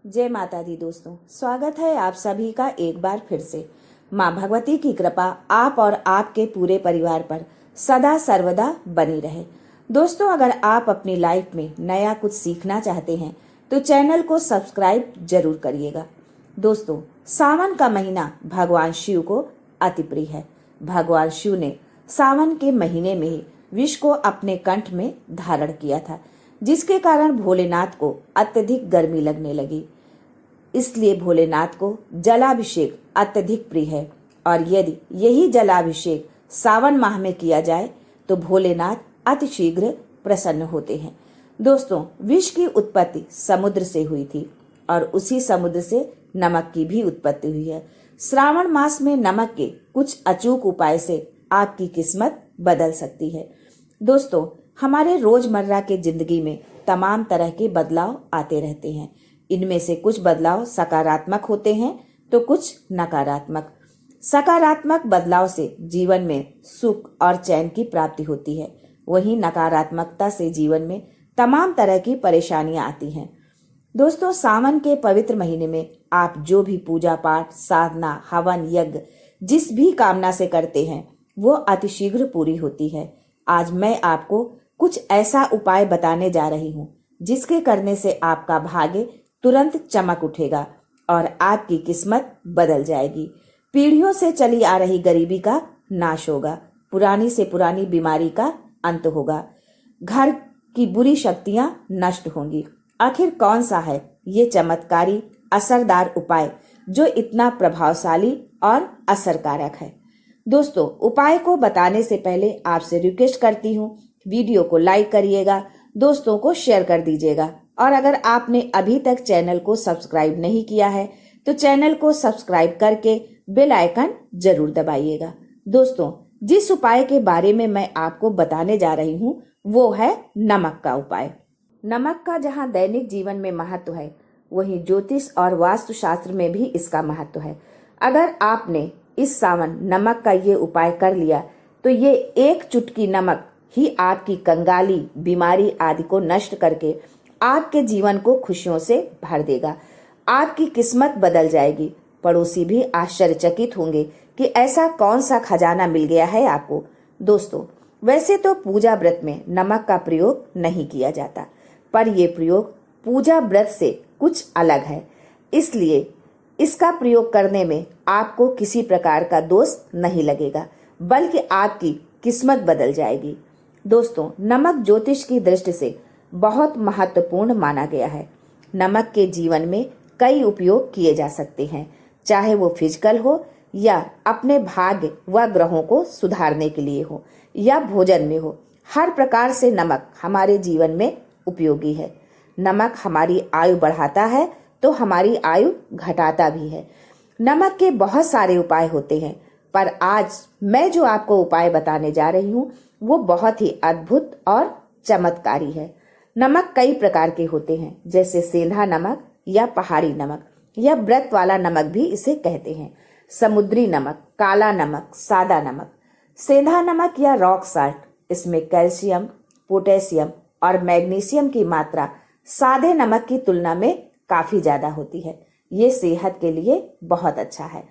जय माता दी दोस्तों, स्वागत है आप सभी का एक बार फिर से। माँ भगवती की कृपा आप और आपके पूरे परिवार पर सदा सर्वदा बनी रहे। दोस्तों, अगर आप अपनी लाइफ में नया कुछ सीखना चाहते हैं तो चैनल को सब्सक्राइब जरूर करिएगा। दोस्तों, सावन का महीना भगवान शिव को अति प्रिय है। भगवान शिव ने सावन के महीने में ही विष को अपने कंठ में धारण किया था, जिसके कारण भोलेनाथ को अत्यधिक गर्मी लगने लगी। इसलिए भोलेनाथ को जलाभिषेक अत्यधिक प्रिय है और यदि यही जलाभिषेक सावन माह में किया जाए तो भोलेनाथ अतिशीघ्र प्रसन्न होते हैं। दोस्तों, विष की उत्पत्ति समुद्र से हुई थी और उसी समुद्र से नमक की भी उत्पत्ति हुई है। श्रावण मास में नमक के कुछ अचूक उपाय से आपकी किस्मत बदल सकती है। दोस्तों, हमारे रोजमर्रा के जिंदगी में तमाम तरह के बदलाव आते रहते हैं। इनमें से कुछ बदलाव सकारात्मक होते हैं तो कुछ नकारात्मक। सकारात्मक बदलाव से जीवन में सुख और चैन की प्राप्ति होती है, वहीं नकारात्मकता से जीवन में तमाम तरह की परेशानियां आती हैं। दोस्तों, सावन के पवित्र महीने में आप जो भी पूजा पाठ, साधना, हवन, यज्ञ जिस भी कामना से करते हैं वो अतिशीघ्र पूरी होती है। आज मैं आपको कुछ ऐसा उपाय बताने जा रही हूँ जिसके करने से आपका भाग्य तुरंत चमक उठेगा और आपकी किस्मत बदल जाएगी। पीढ़ियों से चली आ रही गरीबी का नाश होगा, पुरानी से पुरानी बीमारी का अंत होगा, घर की बुरी शक्तियां नष्ट होंगी। आखिर कौन सा है ये चमत्कारी असरदार उपाय जो इतना प्रभावशाली और असरकारक है? दोस्तों, उपाय को बताने से पहले आपसे रिक्वेस्ट करती हूँ, वीडियो को लाइक करिएगा, दोस्तों को शेयर कर दीजिएगा और अगर आपने अभी तक चैनल को सब्सक्राइब नहीं किया है तो चैनल को सब्सक्राइब करके बेल आइकन जरूर दबाइएगा। दोस्तों, जिस उपाय के बारे में मैं आपको बताने जा रही हूँ वो है नमक का उपाय। नमक का जहाँ दैनिक जीवन में महत्व है, वहीं ज्योतिष और वास्तुशास्त्र में भी इसका महत्व है। अगर आपने इस सावन नमक का ये उपाय कर लिया तो ये एक चुटकी नमक ही आपकी कंगाली, बीमारी आदि को नष्ट करके आपके जीवन को खुशियों से भर देगा। आपकी किस्मत बदल जाएगी। पड़ोसी भी आश्चर्यचकित होंगे कि ऐसा कौन सा खजाना मिल गया है आपको। दोस्तों, वैसे तो पूजा व्रत में नमक का प्रयोग नहीं किया जाता, पर यह प्रयोग पूजा व्रत से कुछ अलग है। इसलिए इसका प्रयोग करने में आपको किसी प्रकार का दोष नहीं लगेगा, बल्कि आपकी किस्मत बदल जाएगी। दोस्तों, नमक ज्योतिष की दृष्टि से बहुत महत्वपूर्ण माना गया है। नमक के जीवन में कई उपयोग किए जा सकते हैं, चाहे वो फिजिकल हो या अपने भाग्य व ग्रहों को सुधारने के लिए हो या भोजन में हो। हर प्रकार से नमक हमारे जीवन में उपयोगी है। नमक हमारी आयु बढ़ाता है तो हमारी आयु घटाता भी है। नमक के बहुत सारे उपाय होते हैं, पर आज मैं जो आपको उपाय बताने जा रही हूँ वो बहुत ही अद्भुत और चमत्कारी है। नमक कई प्रकार के होते हैं, जैसे सेंधा नमक या पहाड़ी नमक या व्रत वाला नमक भी इसे कहते हैं। समुद्री नमक, काला नमक, सादा नमक। सेंधा नमक या रॉक साल्ट, इसमें कैल्शियम, पोटेशियम और मैग्नीशियम की मात्रा सादे नमक की तुलना में काफी ज्यादा होती है। ये सेहत के लिए बहुत अच्छा है।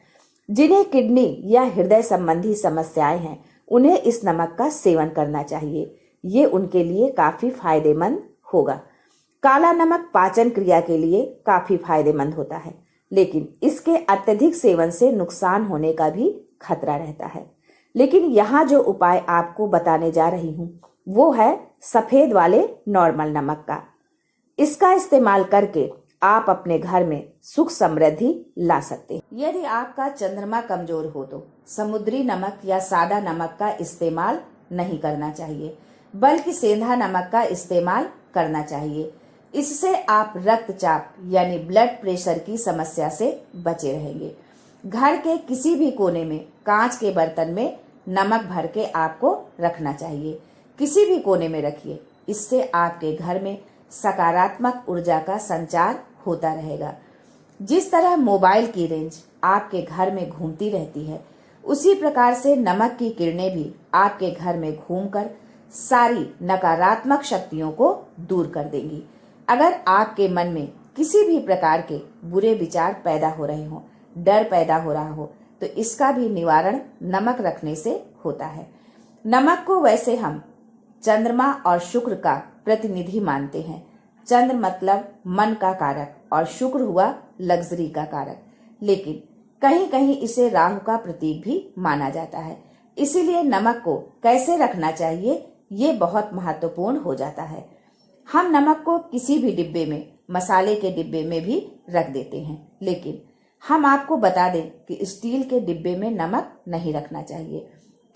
जिन्हें किडनी या हृदय संबंधी समस्याएं हैं उन्हें इस नमक का सेवन करना चाहिए। ये उनके लिए काफी फायदेमंद होगा। काला नमक पाचन क्रिया के लिए काफी फायदेमंद होता है, लेकिन इसके अत्यधिक सेवन से नुकसान होने का भी खतरा रहता है। लेकिन यहाँ जो उपाय आपको बताने जा रही हूँ वो है सफेद वाले नॉर्मल नमक का। इसका इस्तेमाल करके आप अपने घर में सुख समृद्धि ला सकते हैं। यदि आपका चंद्रमा कमजोर हो तो समुद्री नमक या सादा नमक का इस्तेमाल नहीं करना चाहिए, बल्कि सेंधा नमक का इस्तेमाल करना चाहिए। इससे आप रक्तचाप यानी ब्लड प्रेशर की समस्या से बचे रहेंगे। घर के किसी भी कोने में कांच के बर्तन में नमक भर के आपको रखना चाहिए। किसी भी कोने में रखिए, इससे आपके घर में सकारात्मक ऊर्जा का संचार होता रहेगा। जिस तरह मोबाइल की रेंज आपके घर में घूमती रहती है, उसी प्रकार से नमक की किरणें भी आपके घर में घूमकर सारी नकारात्मक शक्तियों को दूर कर देंगी। अगर आपके मन में किसी भी प्रकार के बुरे विचार पैदा हो रहे हों, डर पैदा हो रहा हो, तो इसका भी निवारण नमक रखने से होता है। नमक को वैसे हम चंद्रमा और शुक्र का प्रतिनिधि मानते हैं। चंद्र मतलब मन का कारक और शुक्र हुआ लग्जरी का कारक, लेकिन कहीं कहीं इसे राहु का प्रतीक भी माना जाता है। इसीलिए नमक को कैसे रखना चाहिए ये बहुत महत्वपूर्ण हो जाता है। हम नमक को किसी भी डिब्बे में, मसाले के डिब्बे में भी रख देते हैं, लेकिन हम आपको बता दें कि स्टील के डिब्बे में नमक नहीं रखना चाहिए,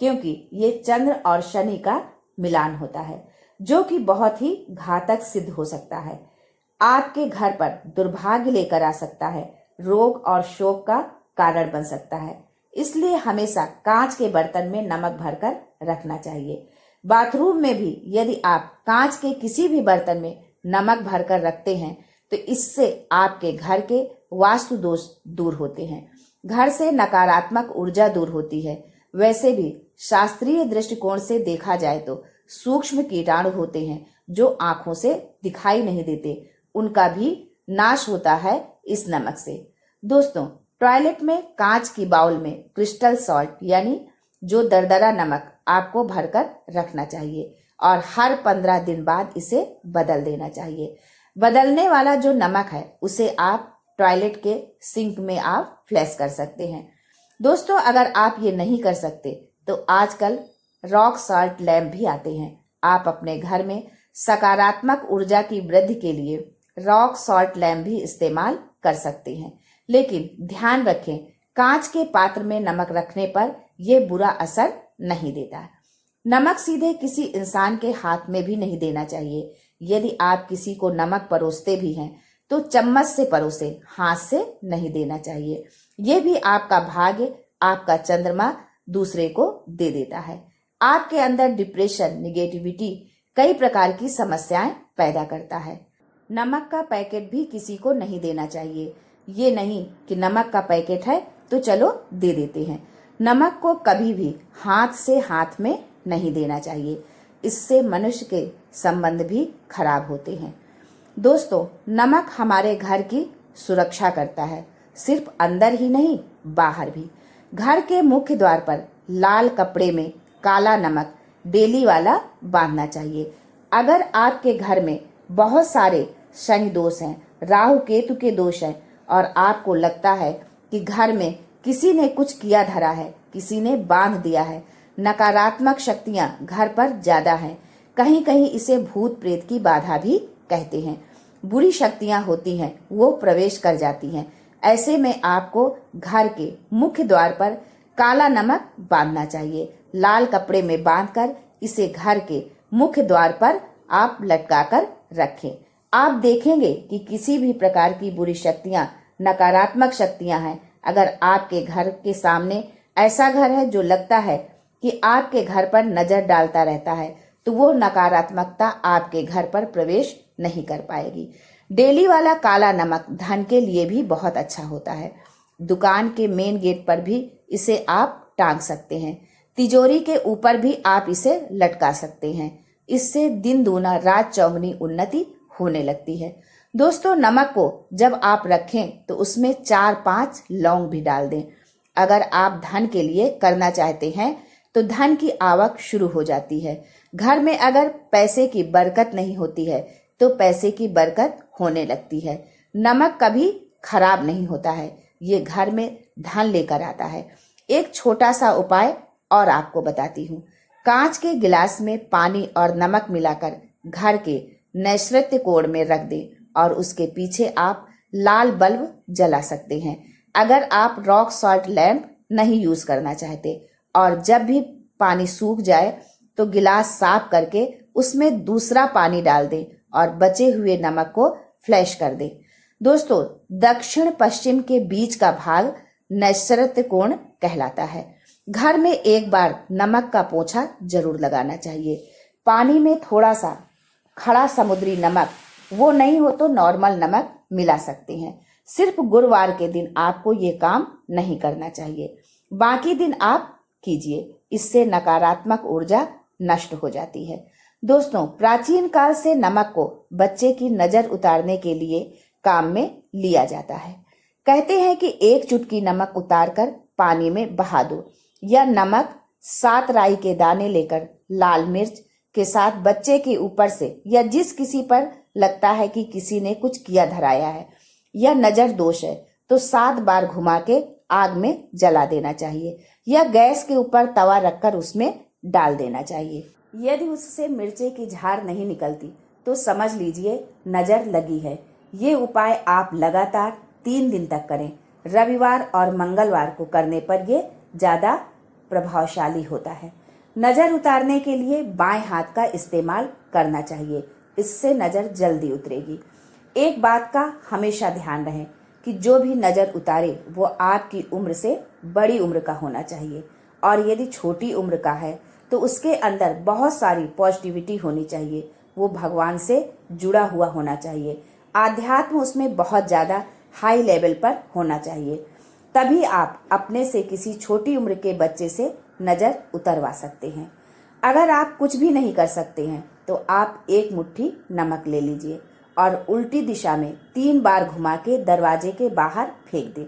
क्योंकि ये चंद्र और शनि का मिलान होता है, जो कि बहुत ही घातक सिद्ध हो सकता है। आपके घर पर दुर्भाग्य लेकर आ सकता है, रोग और शोक का कारण बन सकता है। इसलिए हमेशा कांच के बर्तन में नमक भरकर रखना चाहिए। बाथरूम में भी यदि आप कांच के किसी भी बर्तन में नमक भरकर रखते हैं तो इससे आपके घर के वास्तु दोष दूर होते हैं, घर से नकारात्मक ऊर्जा दूर होती है। वैसे भी शास्त्रीय दृष्टिकोण से देखा जाए तो सूक्ष्म कीटाणु होते हैं जो आंखों से दिखाई नहीं देते, उनका भी नाश होता है इस नमक से। दोस्तों, टॉयलेट में कांच की बाउल में क्रिस्टल सॉल्ट यानी जो दरदरा नमक आपको भरकर रखना चाहिए और हर 15 दिन बाद इसे बदल देना चाहिए। बदलने वाला जो नमक है उसे आप टॉयलेट के सिंक में आप फ्लैश कर सकते हैं। दोस्तों, अगर आप ये नहीं कर सकते तो आजकल रॉक सॉल्ट लैम्प भी आते हैं। आप अपने घर में सकारात्मक ऊर्जा की वृद्धि के लिए रॉक सॉल्ट लैम्प भी इस्तेमाल कर सकते हैं, लेकिन ध्यान रखें कांच के पात्र में नमक रखने पर यह बुरा असर नहीं देता है। नमक सीधे किसी इंसान के हाथ में भी नहीं देना चाहिए। यदि आप किसी को नमक परोसते भी हैं तो चम्मच से परोसे, हाथ से नहीं देना चाहिए। यह भी आपका भाग्य, आपका चंद्रमा दूसरे को दे देता है। आपके अंदर डिप्रेशन, निगेटिविटी, कई प्रकार की समस्याएं पैदा करता है। नमक का पैकेट भी किसी को नहीं देना चाहिए। ये नहीं कि नमक का पैकेट है तो चलो दे देते हैं। नमक को कभी भी हाथ से हाथ में नहीं देना चाहिए, इससे मनुष्य के संबंध भी खराब होते हैं। दोस्तों, नमक हमारे घर की सुरक्षा करता है, सिर्फ अंदर ही नहीं बाहर भी। घर के मुख्य द्वार पर लाल कपड़े में काला नमक डेली वाला बांधना चाहिए। अगर आपके घर में बहुत सारे शनि दोष हैं, राहु केतु के दोष हैं और आपको लगता है कि घर में किसी ने कुछ किया धरा है, किसी ने बांध दिया है, नकारात्मक शक्तियां घर पर ज्यादा हैं, कहीं कहीं इसे भूत प्रेत की बाधा भी कहते हैं, बुरी शक्तियां होती हैं, वो प्रवेश कर जाती हैं। ऐसे में आपको घर के मुख्य द्वार पर काला नमक बांधना चाहिए। लाल कपड़े में बांधकर इसे घर के मुख्य द्वार पर आप लटकाकर रखें। आप देखेंगे कि किसी भी प्रकार की बुरी शक्तियां, नकारात्मक शक्तियां हैं, अगर आपके घर के सामने ऐसा घर है जो लगता है कि आपके घर पर नजर डालता रहता है, तो वो नकारात्मकता आपके घर पर प्रवेश नहीं कर पाएगी। डेली वाला काला नमक धन के लिए भी बहुत अच्छा होता है। दुकान के मेन गेट पर भी इसे आप टांग सकते हैं। तिजोरी के ऊपर भी आप इसे लटका सकते हैं। इससे दिन दूना रात चौगुनी उन्नति होने लगती है। दोस्तों, नमक को जब आप रखें तो उसमें 4-5 लौंग भी डाल दें। अगर आप धन के लिए करना चाहते हैं तो धन की आवक शुरू हो जाती है। घर में अगर पैसे की बरकत नहीं होती है तो पैसे की बरकत होने लगती है। नमक कभी खराब नहीं होता है, ये घर में धन लेकर आता है। एक छोटा सा उपाय और आपको बताती हूँ। कांच के गिलास में पानी और नमक मिलाकर घर के नैऋत्य कोण में रख दें और उसके पीछे आप लाल बल्ब जला सकते हैं। अगर आप रॉक सॉल्ट लैंप नहीं यूज करना चाहते और जब भी पानी सूख जाए तो गिलास साफ करके उसमें दूसरा पानी डाल दें और बचे हुए नमक को फ्लैश कर दें। दोस्तों, दक्षिण पश्चिम के बीच का भाग नैऋत्य कोण कहलाता है। घर में एक बार नमक का पोंछा जरूर लगाना चाहिए। पानी में थोड़ा सा खड़ा समुद्री नमक, वो नहीं हो तो नॉर्मल नमक मिला सकते हैं। सिर्फ गुरुवार के दिन आपको ये काम नहीं करना चाहिए, बाकी दिन आप कीजिए। इससे नकारात्मक ऊर्जा नष्ट हो जाती है। दोस्तों, प्राचीन काल से नमक को बच्चे की नजर उतारने के लिए काम में लिया जाता है। कहते हैं कि 1 चुटकी नमक उतारकर पानी में बहा दो, या नमक 7 राई के दाने लेकर लाल मिर्च के साथ बच्चे के ऊपर से या जिस किसी पर लगता है कि किसी ने कुछ किया धराया है या नजर दोष है तो 7 बार घुमा के आग में जला देना चाहिए, या गैस के ऊपर तवा रखकर उसमें डाल देना चाहिए। यदि उससे मिर्चे की झार नहीं निकलती तो समझ लीजिए नजर लगी है। ये उपाय आप लगातार 3 दिन तक करें। रविवार और मंगलवार को करने पर ये ज्यादा प्रभावशाली होता है। नजर उतारने के लिए बाएं हाथ का इस्तेमाल करना चाहिए, इससे नजर जल्दी उतरेगी। एक बात का हमेशा ध्यान रहे कि जो भी नजर उतारे वो आपकी उम्र से बड़ी उम्र का होना चाहिए, और यदि छोटी उम्र का है तो उसके अंदर बहुत सारी पॉजिटिविटी होनी चाहिए। वो भगवान से जुड़ा हुआ होना चाहिए, आध्यात्म उसमें बहुत ज्यादा हाई लेवल पर होना चाहिए। तभी आप अपने से किसी छोटी उम्र के बच्चे से नजर उतरवा सकते हैं। अगर आप कुछ भी नहीं कर सकते हैं तो आप 1 मुट्ठी नमक ले लीजिए और उल्टी दिशा में 3 बार घुमा के दरवाजे के बाहर फेंक दें।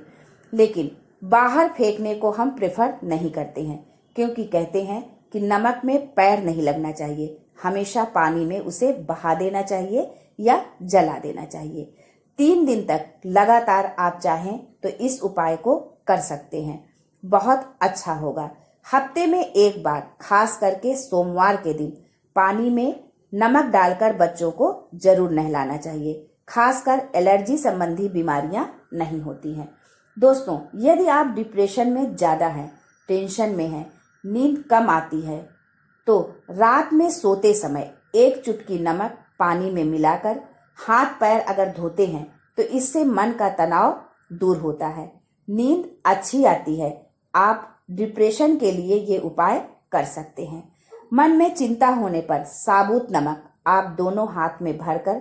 लेकिन बाहर फेंकने को हम प्रेफर नहीं करते हैं, क्योंकि कहते हैं कि नमक में पैर नहीं लगना चाहिए, हमेशा पानी में उसे बहा देना चाहिए या जला देना चाहिए। 3 दिन तक लगातार आप चाहें तो इस उपाय को कर सकते हैं, बहुत अच्छा होगा। हफ्ते में 1 बार, खास करके सोमवार के दिन, पानी में नमक डालकर बच्चों को जरूर नहलाना चाहिए। खासकर एलर्जी संबंधी बीमारियां नहीं होती हैं। दोस्तों, यदि आप डिप्रेशन में ज्यादा हैं, टेंशन में हैं, नींद कम आती है, तो रात में सोते समय 1 चुटकी नमक पानी में मिलाकर हाथ पैर अगर धोते हैं तो इससे मन का तनाव दूर होता है, नींद अच्छी आती है। आप डिप्रेशन के लिए ये उपाय कर सकते हैं। मन में चिंता होने पर साबुत नमक आप दोनों हाथ में भरकर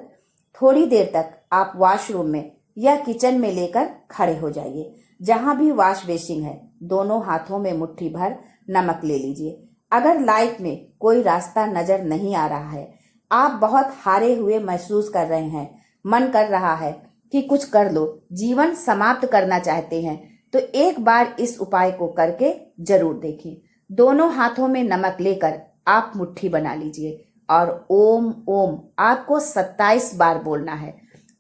थोड़ी देर तक आप वॉशरूम में या किचन में लेकर खड़े हो जाइए। जहां भी वॉश बेसिन है, दोनों हाथों में मुट्ठी भर नमक ले लीजिए। अगर लाइफ में कोई रास्ता नजर नहीं आ रहा है, आप बहुत हारे हुए महसूस कर रहे हैं, मन कर रहा है कि कुछ कर लो, जीवन समाप्त करना चाहते हैं, तो एक बार इस उपाय को करके जरूर देखें। दोनों हाथों में नमक लेकर आप मुट्ठी बना लीजिए और ओम ओम आपको 27 बार बोलना है,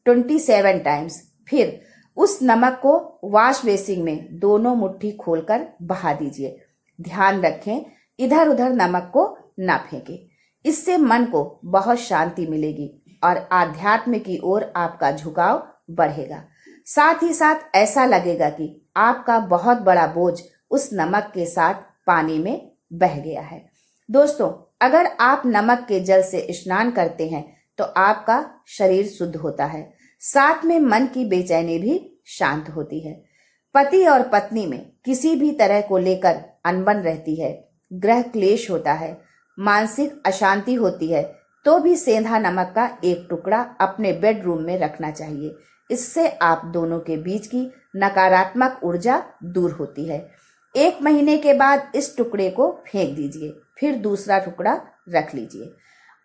27 टाइम्स। फिर उस नमक को वॉश बेसिन में दोनों मुट्ठी खोलकर बहा दीजिए। ध्यान रखें, इधर उधर नमक को ना फेंके। इससे मन को बहुत शांति मिलेगी और आध्यात्म की ओर आपका झुकाव बढ़ेगा। साथ ही साथ ऐसा लगेगा कि आपका बहुत बड़ा बोझ उस नमक के साथ पानी में बह गया है। दोस्तों, अगर आप नमक के जल से स्नान करते हैं तो आपका शरीर शुद्ध होता है, साथ में मन की बेचैनी भी शांत होती है। पति और पत्नी में किसी भी तरह को लेकर अनबन रहती है, ग्रह क्लेश होता है, मानसिक अशांति होती है, तो भी सेंधा नमक का 1 टुकड़ा अपने बेडरूम में रखना चाहिए। इससे आप दोनों के बीच की नकारात्मक ऊर्जा दूर होती है। 1 महीने के बाद इस टुकड़े को फेंक दीजिए, फिर दूसरा टुकड़ा रख लीजिए।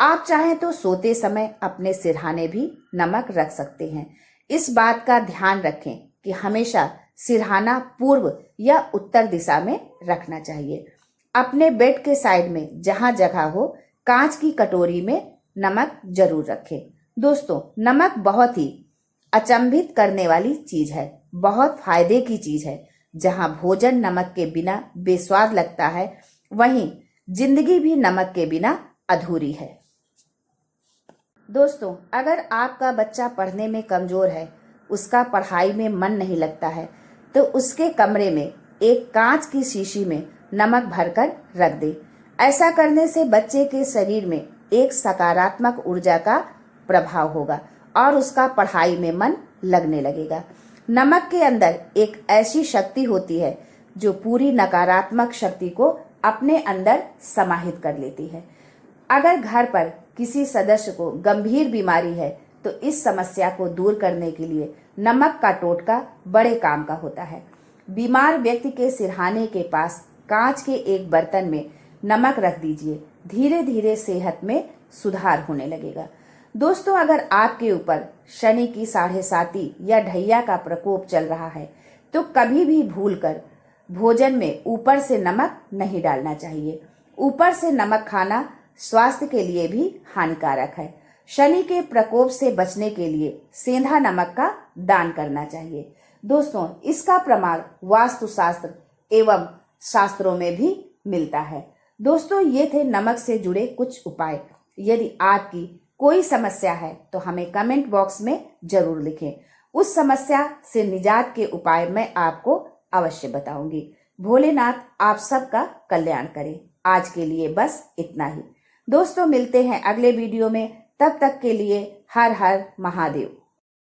आप चाहें तो सोते समय अपने सिरहाने भी नमक रख सकते हैं। इस बात का ध्यान रखें कि हमेशा सिरहाना पूर्व या उत्तर दिशा में रखना चाहिए। अपने बेड के साइड में जहां जगह हो, कांच की कटोरी में नमक जरूर रखें। दोस्तों, नमक बहुत ही अचंभित करने वाली चीज है, बहुत फायदे की चीज है। जहां भोजन नमक के बिना बेस्वाद लगता है, वहीं जिंदगी भी नमक के बिना अधूरी है। दोस्तों, अगर आपका बच्चा पढ़ने में कमजोर है, उसका पढ़ाई में मन नहीं लगता है, तो उसके कमरे में एक कांच की शीशी में नमक भरकर रख दे। ऐसा करने से बच्चे के शरीर में एक सकारात्मक ऊर्जा का प्रभाव होगा और उसका पढ़ाई में मन लगने लगेगा। नमक के अंदर एक ऐसी शक्ति होती है जो पूरी नकारात्मक शक्ति को अपने अंदर समाहित कर लेती है। अगर घर पर किसी सदस्य को गंभीर बीमारी है तो इस समस्या को दूर करने के लिए नमक का टोटका बड़े काम का होता है। बीमार व्यक्ति के सिरहाने के पास कांच के एक बर्तन में नमक रख दीजिए, धीरे धीरे सेहत में सुधार होने लगेगा। दोस्तों, अगर आपके ऊपर शनि की 7.5 या ढैया का प्रकोप चल रहा है तो कभी भी भूलकर भोजन में ऊपर से नमक नहीं डालना चाहिए। ऊपर से नमक खाना स्वास्थ्य के लिए भी हानिकारक है। शनि के प्रकोप से बचने के लिए सेंधा नमक का दान करना चाहिए। दोस्तों, इसका प्रमाण वास्तुशास्त्र एवं शास्त्रों में भी मिलता है। दोस्तों, ये थे नमक से जुड़े कुछ उपाय। यदि आपकी कोई समस्या है तो हमें कमेंट बॉक्स में जरूर लिखें। उस समस्या से निजात के उपाय मैं आपको अवश्य बताऊंगी। भोलेनाथ आप सबका कल्याण करें। आज के लिए बस इतना ही। दोस्तों, मिलते हैं अगले वीडियो में। तब तक के लिए हर हर महादेव।